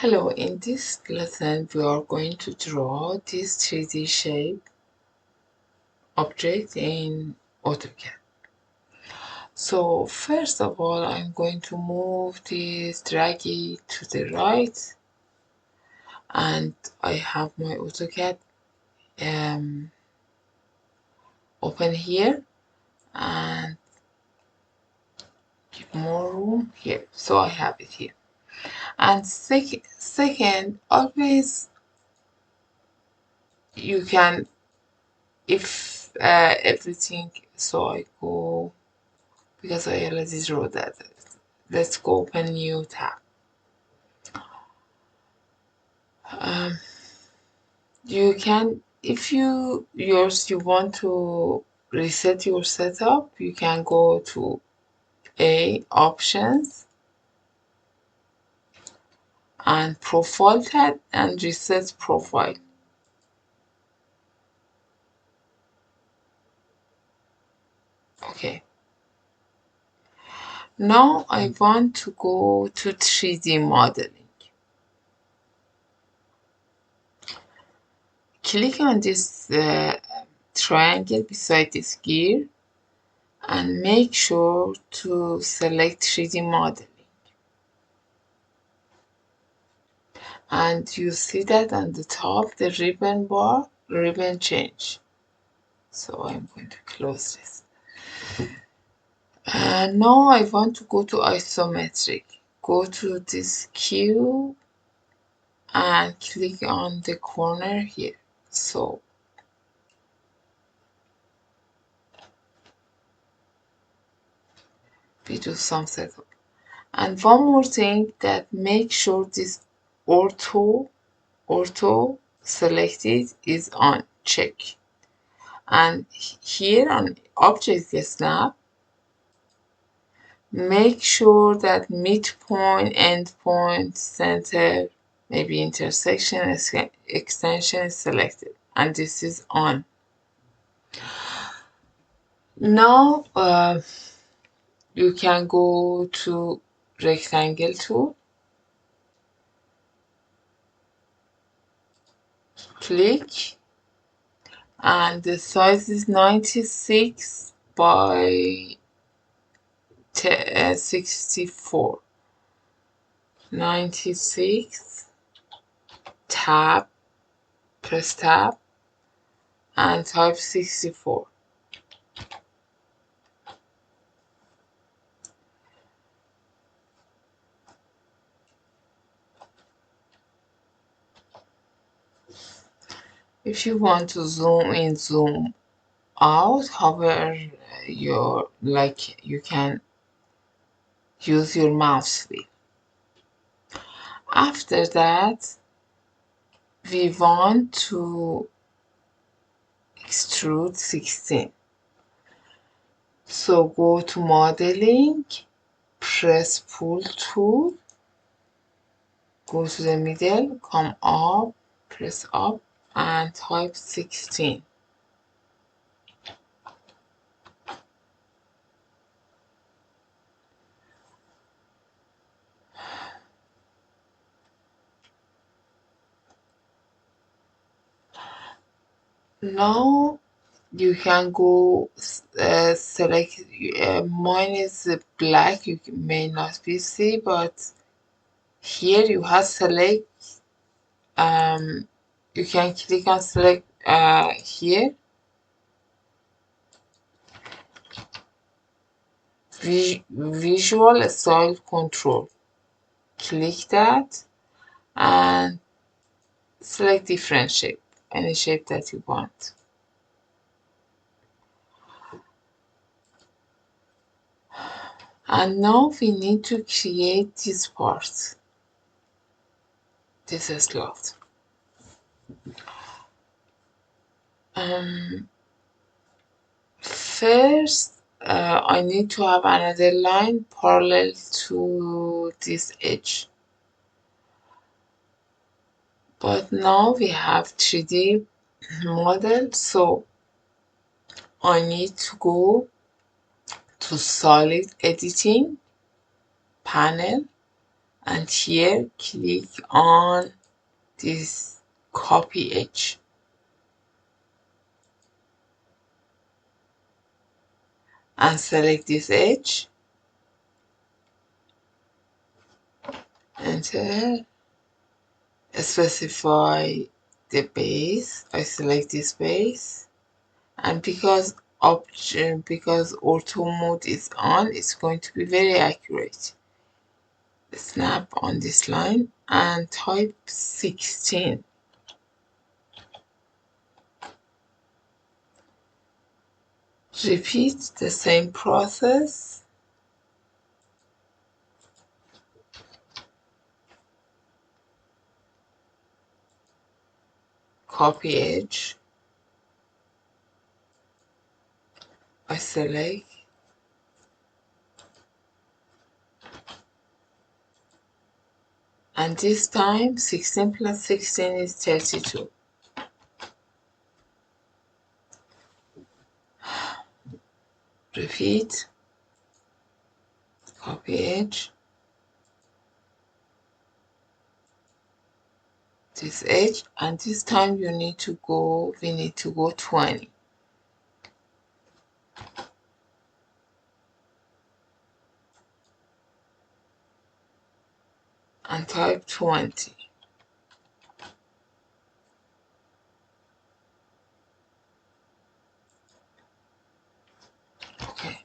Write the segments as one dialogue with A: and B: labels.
A: Hello, in this lesson we are going to draw this 3D shape object in AutoCAD. So first of all, I'm going to move this, drag it to the right, and I have my AutoCAD open here and give more room here. So I have it here. And second, always you can, if everything, so I go, because I already drew that. Let's go open new tab. You can, if you want to reset your setup, you can go to options and profile tab and reset profile. Okay. Now I want to go to 3D modeling. Click on this triangle beside this gear and make sure to select 3D modeling. And you see that on the top, the ribbon bar, ribbon change. So I'm going to close this. Now I want to go to isometric. Go to this cube and click on the corner here. So we do some setup. And one more thing, that make sure this ortho selected is on, check. And here on object snap, make sure that midpoint, endpoint, center, maybe intersection, extension is selected, and this is on. Now you can go to rectangle tool, click, and the size is 96 by 64. 96, tab, press tab, and type 64. If you want to zoom in, zoom out, however you can use your mouse wheel. After that, we want to extrude 16. So go to modeling, press pull tool, go to the middle, come up, press up, and type 16. Now you can go select, mine is black, you may not be see, but here you have select, you can click on select here, visual style control, click that and select different shape, any shape that you want. And now we need to create this part, this slot. First, I need to have another line parallel to this edge. But now we have 3D model, so I need to go to solid editing panel and here click on this copy edge and select this edge, enter, specify the base. I select this base, and because auto mode is on, it's going to be very accurate. Snap on this line and type 16. Repeat the same process. Copy edge. I select, and this time 16 plus 16 is 32. Repeat, copy edge, this edge, and this time we need to go 20 and type 20. Okay,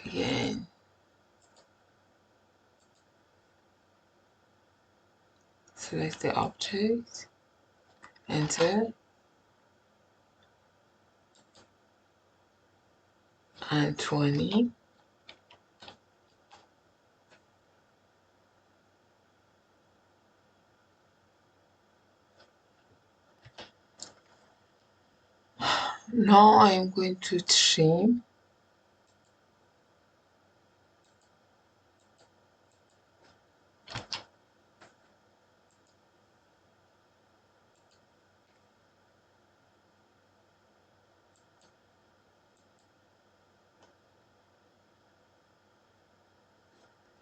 A: again, select the object, enter, and 20. Now I'm going to trim.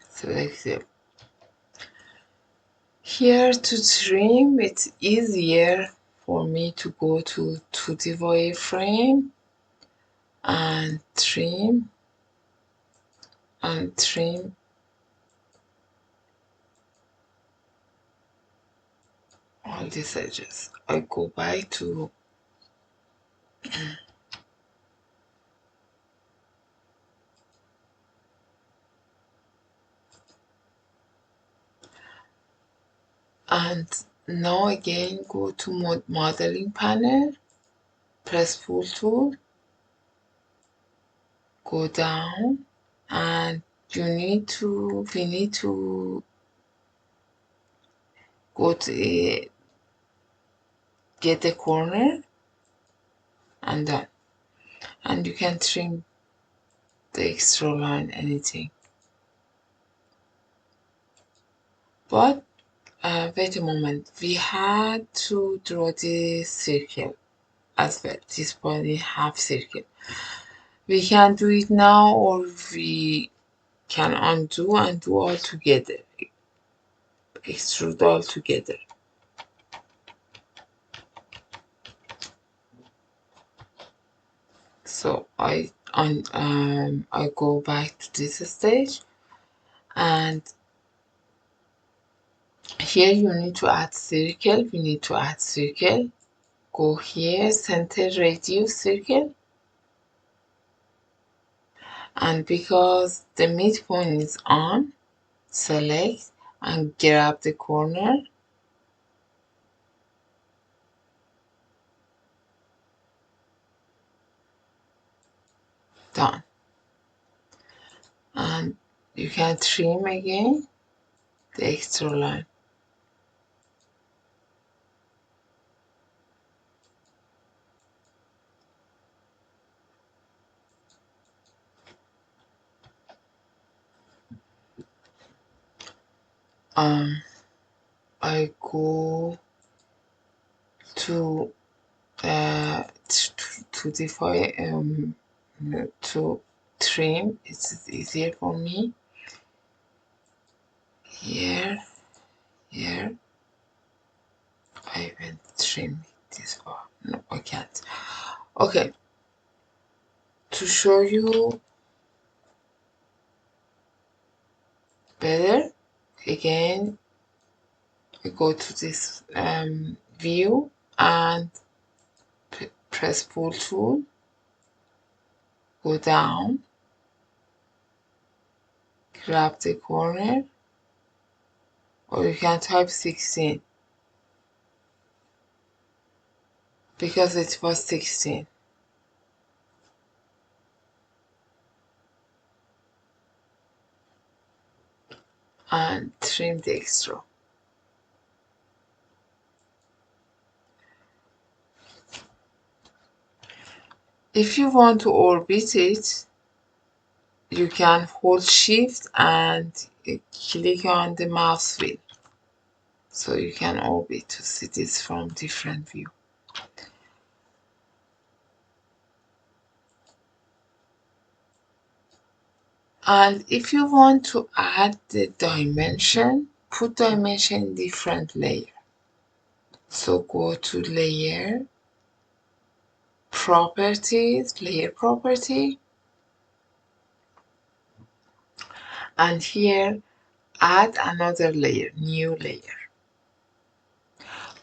A: Select the. Here to trim, it's easier for me to go to the wireframe and trim all these edges. I go back to and now again go to modeling panel, press full tool, go down, and we need to go to get the corner and done. And you can trim the extra line, anything. But wait a moment, we had to draw the circle as well, this body half circle. We can do it now, or we can undo and do all together, extrude all together. So I go back to this stage, and here you need to add circle. We need to add circle. Go here, center radius circle, and because the midpoint is on, select and grab the corner. Done. And you can trim again the extra line. I go to define to trim. It's easier for me. here, here. I will trim this far. No, I can't. Okay, to show you better, again, we go to this view and press pull tool, go down, grab the corner, or you can type 16 because it was 16. And trim the extra. If you want to orbit it, you can hold shift and click on the mouse wheel. So you can orbit to see this from different view. And if you want to add the dimension, put dimension in different layer. So go to layer, properties, layer property, and here add another layer, new layer.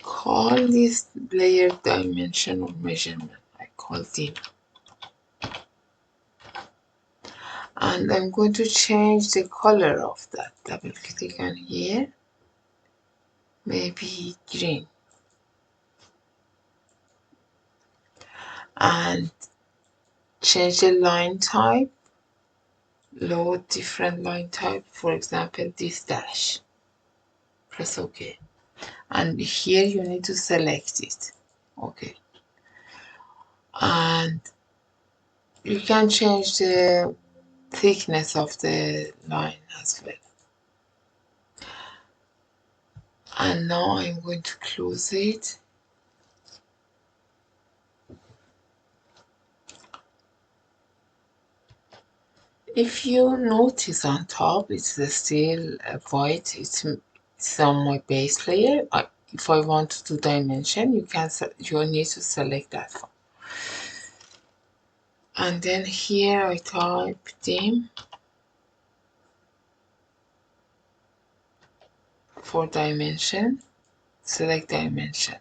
A: Call this layer dimension or measurement. I call it. And I'm going to change the color of that. Double click on here, maybe green. And change the line type, load different line type, for example, this dash. Press OK. And here you need to select it. Okay. And you can change the thickness of the line as well. And now I'm going to close it. If you notice on top, it's still white. It's on my base layer. If I want to do dimension, you need to select that one. And then here I type dim for dimension. Select dimension.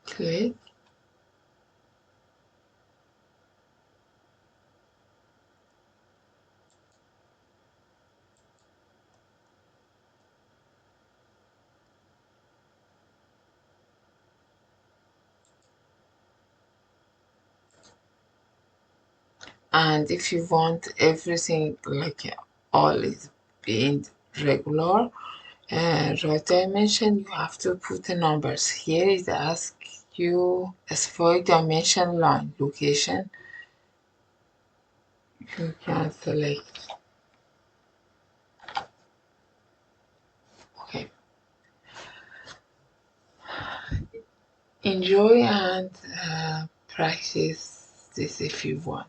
A: Click. And if you want everything like all is being regular, right dimension, you have to put the numbers. Here it asks you specify dimension line location. You can select. Okay. Enjoy and practice this if you want.